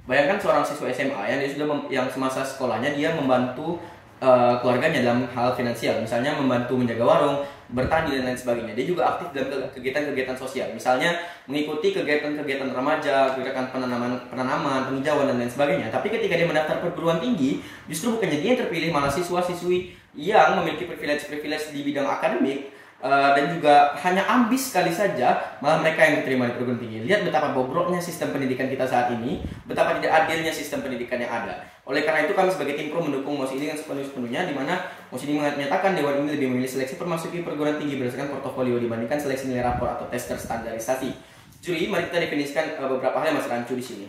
Bayangkan seorang siswa SMA yang dia sudah yang semasa sekolahnya dia membantu keluarganya dalam hal finansial, misalnya membantu menjaga warung, bertani dan lain sebagainya. Dia juga aktif dalam kegiatan-kegiatan sosial, misalnya mengikuti kegiatan-kegiatan remaja, kegiatan penanaman, penghijauan dan lain sebagainya. Tapi ketika dia mendaftar perguruan tinggi, justru bukannya dia yang terpilih, malah siswa-siswi yang memiliki privilege di bidang akademik dan juga hanya ambis sekali saja, malah mereka yang diterima di perguruan tinggi. Lihat betapa bobroknya sistem pendidikan kita saat ini, betapa tidak adilnya sistem pendidikan yang ada. Oleh karena itu kami sebagai tim pro mendukung mosi ini dengan sepenuhnya, di mana mosi ini menyatakan Dewan ini lebih memilih seleksi memasuki perguruan tinggi berdasarkan portofolio dibandingkan seleksi nilai rapor atau tes terstandarisasi. Juri, mari kita definisikan beberapa hal yang masih rancu di sini.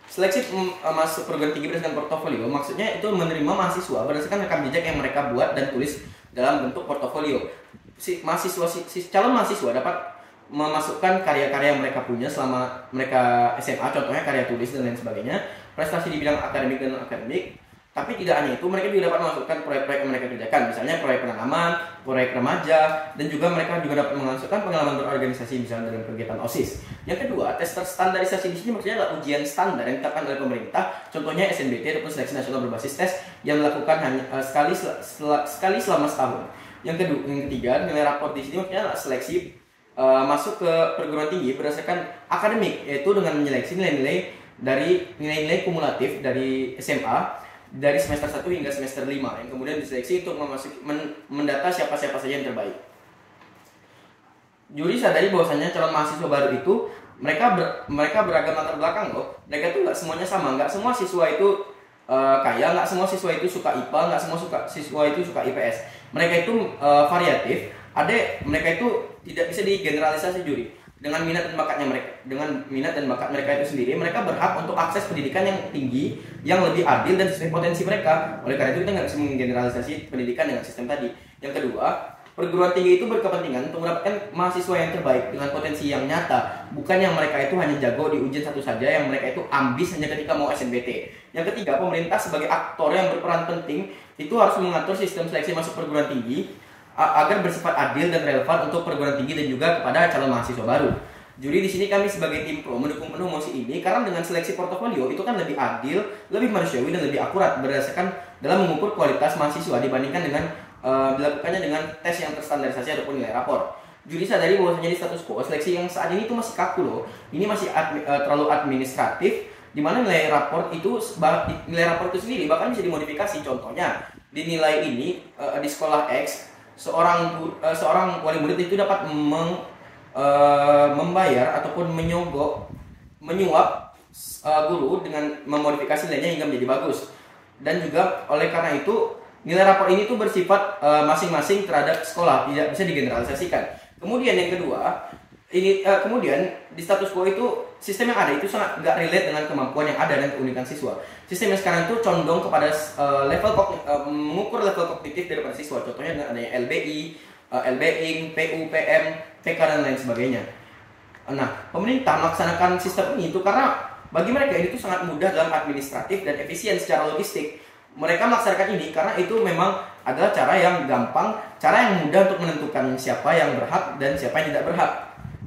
Seleksi masuk perguruan tinggi berdasarkan portofolio maksudnya itu menerima mahasiswa berdasarkan rekam jejak yang mereka buat dan tulis dalam bentuk portofolio. Calon mahasiswa dapat memasukkan karya-karya yang mereka punya selama mereka SMA, contohnya karya tulis dan lain sebagainya, prestasi di bidang akademik dan non-akademik. Tapi tidak hanya itu, mereka juga dapat memasukkan proyek-proyek yang mereka kerjakan, misalnya proyek penanaman, proyek remaja, dan juga mereka juga dapat memasukkan pengalaman berorganisasi, misalnya dalam kegiatan OSIS. Yang kedua, tes terstandarisasi di sini maksudnya adalah ujian standar yang ditetapkan oleh pemerintah, contohnya SNBT ataupun seleksi nasional berbasis tes yang dilakukan hanya sekali selama setahun. Yang ketiga, nilai rapor di sini maksudnya adalah seleksi masuk ke perguruan tinggi berdasarkan akademik, yaitu dengan menyeleksi nilai-nilai kumulatif dari SMA dari semester 1 hingga semester 5 yang kemudian diseleksi untuk mendata siapa-siapa saja yang terbaik. Juri sadari bahwasanya calon mahasiswa baru itu mereka beragam latar belakang loh. Mereka tuh nggak semuanya sama, nggak semua siswa itu kaya, nggak semua siswa itu suka IPA, nggak semua siswa itu suka IPS. Mereka itu variatif. Mereka itu tidak bisa digeneralisasi, Juri. Dengan minat dan bakat mereka itu sendiri, mereka berhak untuk akses pendidikan yang tinggi, yang lebih adil dan sesuai potensi mereka. Oleh karena itu kita nggak bisa menggeneralisasi pendidikan dengan sistem tadi. Yang kedua, perguruan tinggi itu berkepentingan untuk mendapatkan mahasiswa yang terbaik dengan potensi yang nyata, bukan yang mereka itu hanya jago di ujian satu saja, yang mereka itu ambis hanya ketika mau SNBT. Yang ketiga, pemerintah sebagai aktor yang berperan penting itu harus mengatur sistem seleksi masuk perguruan tinggi agar bersifat adil dan relevan untuk perguruan tinggi dan juga kepada calon mahasiswa baru. Juri, di sini kami sebagai tim pro mendukung penuh mosi ini karena dengan seleksi portofolio itu kan lebih adil, lebih manusiawi dan lebih akurat berdasarkan dalam mengukur kualitas mahasiswa dibandingkan dengan dilakukannya dengan tes yang terstandarisasi ataupun nilai rapor. Juri sadari bahwasanya di status quo seleksi yang saat ini itu masih kaku loh. Ini masih terlalu administratif, di mana nilai rapor itu sendiri bahkan bisa dimodifikasi. Contohnya di nilai ini di sekolah X seorang wali murid itu dapat membayar ataupun menyuap guru dengan memodifikasi nilainya hingga menjadi bagus. Dan juga oleh karena itu nilai rapor ini tuh bersifat masing-masing terhadap sekolah, tidak bisa digeneralisasikan. Kemudian yang kedua, kemudian di status quo itu sistem yang ada itu sangat nggak relate dengan kemampuan yang ada dan keunikan siswa. Sistem yang sekarang itu condong kepada mengukur level kognitif daripada siswa. Contohnya dengan adanya LBI, LBING, PU, PM, PK dan lain sebagainya. Nah, pemerintah melaksanakan sistem ini itu karena bagi mereka ini tuh sangat mudah dalam administratif dan efisien secara logistik. Mereka melaksanakan ini karena itu memang adalah cara yang gampang, cara yang mudah untuk menentukan siapa yang berhak dan siapa yang tidak berhak.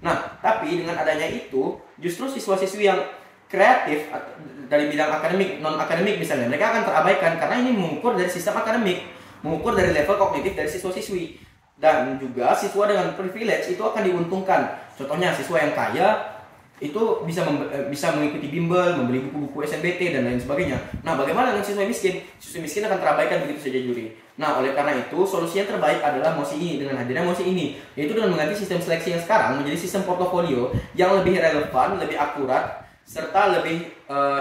Nah, tapi dengan adanya itu, justru siswa-siswi yang kreatif dari bidang akademik, non-akademik misalnya, mereka akan terabaikan karena ini mengukur dari sistem akademik, mengukur dari level kognitif dari siswa-siswi. Dan juga siswa dengan privilege itu akan diuntungkan. Contohnya siswa yang kaya itu bisa mengikuti bimbel, membeli buku-buku SNBT dan lain sebagainya. Nah, bagaimana dengan siswa miskin? Siswa miskin akan terabaikan begitu saja, Juri. Nah, oleh karena itu solusi yang terbaik adalah mosi ini dengan hadirnya mosi ini, yaitu dengan mengganti sistem seleksi yang sekarang menjadi sistem portofolio yang lebih relevan, lebih akurat, serta lebih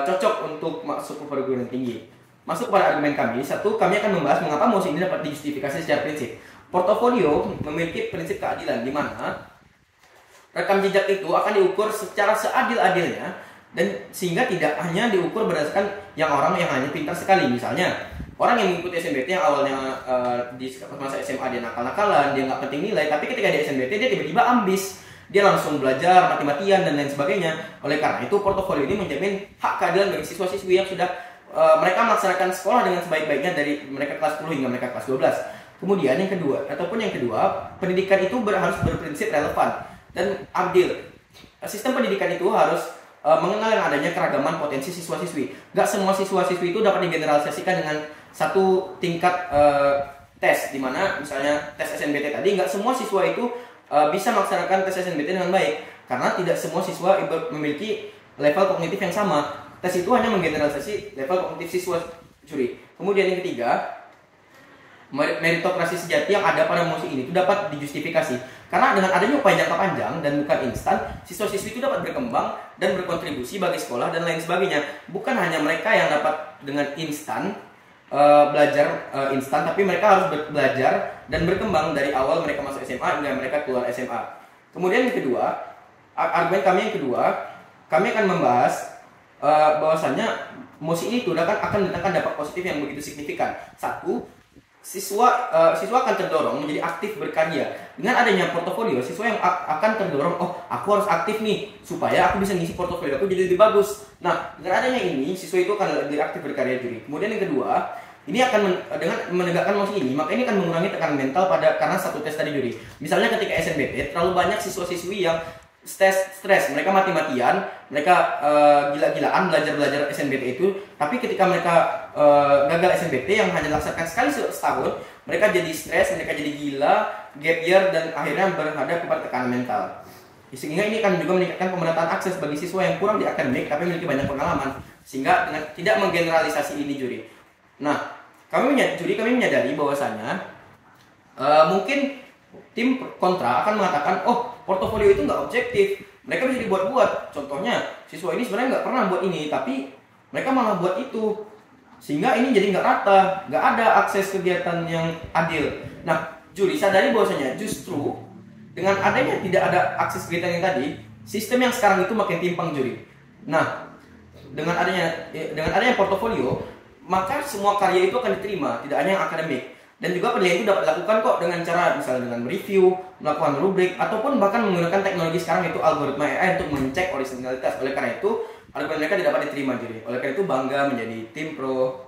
cocok untuk masuk ke perguruan tinggi. Masuk pada argumen kami. Satu, kami akan membahas mengapa mosi ini dapat dijustifikasi secara prinsip. Portofolio memiliki prinsip keadilan di mana rekam jejak itu akan diukur secara seadil-adilnya dan sehingga tidak hanya diukur berdasarkan orang yang hanya pintar sekali. Misalnya orang yang mengikuti SNBT yang awalnya di masa SMA dia nakal-nakalan, dia nggak penting nilai, tapi ketika di SNBT dia tiba-tiba ambis, dia langsung belajar mati-matian dan lain sebagainya. Oleh karena itu portofolio ini menjamin hak keadilan bagi siswa-siswi yang sudah mereka melaksanakan sekolah dengan sebaik-baiknya dari mereka kelas 10 hingga mereka kelas 12. Kemudian yang kedua, pendidikan itu harus berprinsip relevan dan adil. Sistem pendidikan itu harus mengenal yang adanya keragaman potensi siswa-siswi. Gak semua siswa-siswi itu dapat digeneralisasikan dengan satu tingkat tes, dimana misalnya tes SNBT tadi, nggak semua siswa itu bisa melaksanakan tes SNBT dengan baik, karena tidak semua siswa memiliki level kognitif yang sama. Tes itu hanya menggeneralisasi level kognitif siswa, juri. Kemudian yang ketiga, meritokrasi sejati yang ada pada mosi ini itu dapat dijustifikasi, karena dengan adanya upaya jangka panjang dan bukan instan, siswa-siswi itu dapat berkembang dan berkontribusi bagi sekolah dan lain sebagainya. Bukan hanya mereka yang dapat dengan instan belajar instan, tapi mereka harus belajar dan berkembang dari awal mereka masuk SMA hingga mereka keluar SMA. Kemudian yang kedua, argumen kami yang kedua, kami akan membahas bahwasannya mosi itu akan mendatangkan dampak positif yang begitu signifikan. Satu, siswa akan terdorong menjadi aktif berkarya. Dengan adanya portofolio, siswa yang akan terdorong, oh aku harus aktif nih supaya aku bisa ngisi portofolio aku jadi lebih bagus. Nah, dengan adanya ini, siswa itu akan lebih aktif berkarya, juri. Kemudian yang kedua, ini akan dengan menegakkan mosi ini, maka ini akan mengurangi tekanan mental karena satu tes tadi, juri. Misalnya ketika SNBT terlalu banyak siswa-siswi yang stres, mereka mati-matian, mereka gila-gilaan belajar SNBT itu, tapi ketika mereka gagal SNBT yang hanya dilaksanakan sekali setahun, mereka jadi stres, mereka jadi gila, gap year, dan akhirnya berhadapan kepada tekanan mental. Sehingga ini akan juga meningkatkan pemerataan akses bagi siswa yang kurang di akademik tapi memiliki banyak pengalaman, sehingga dengan tidak menggeneralisasi ini, juri. Nah, kami menyadari bahwasanya mungkin tim kontra akan mengatakan, oh portofolio itu nggak objektif, mereka bisa dibuat-buat. Contohnya, siswa ini sebenarnya nggak pernah buat ini, tapi mereka malah buat itu, sehingga ini jadi nggak rata, nggak ada akses kegiatan yang adil. Nah, juri sadari bahwasanya justru dengan adanya tidak ada akses kegiatan yang tadi, sistem yang sekarang itu makin timpang, juri. Nah, dengan adanya portofolio, maka semua karya itu akan diterima, tidak hanya yang akademik. Dan juga penilaian itu dapat dilakukan kok dengan cara misalnya dengan mereview, melakukan rubrik, ataupun bahkan menggunakan teknologi sekarang itu algoritma AI untuk mengecek originalitas. Oleh karena itu, argumen mereka tidak dapat diterima, jadi oleh karena itu bangga menjadi tim pro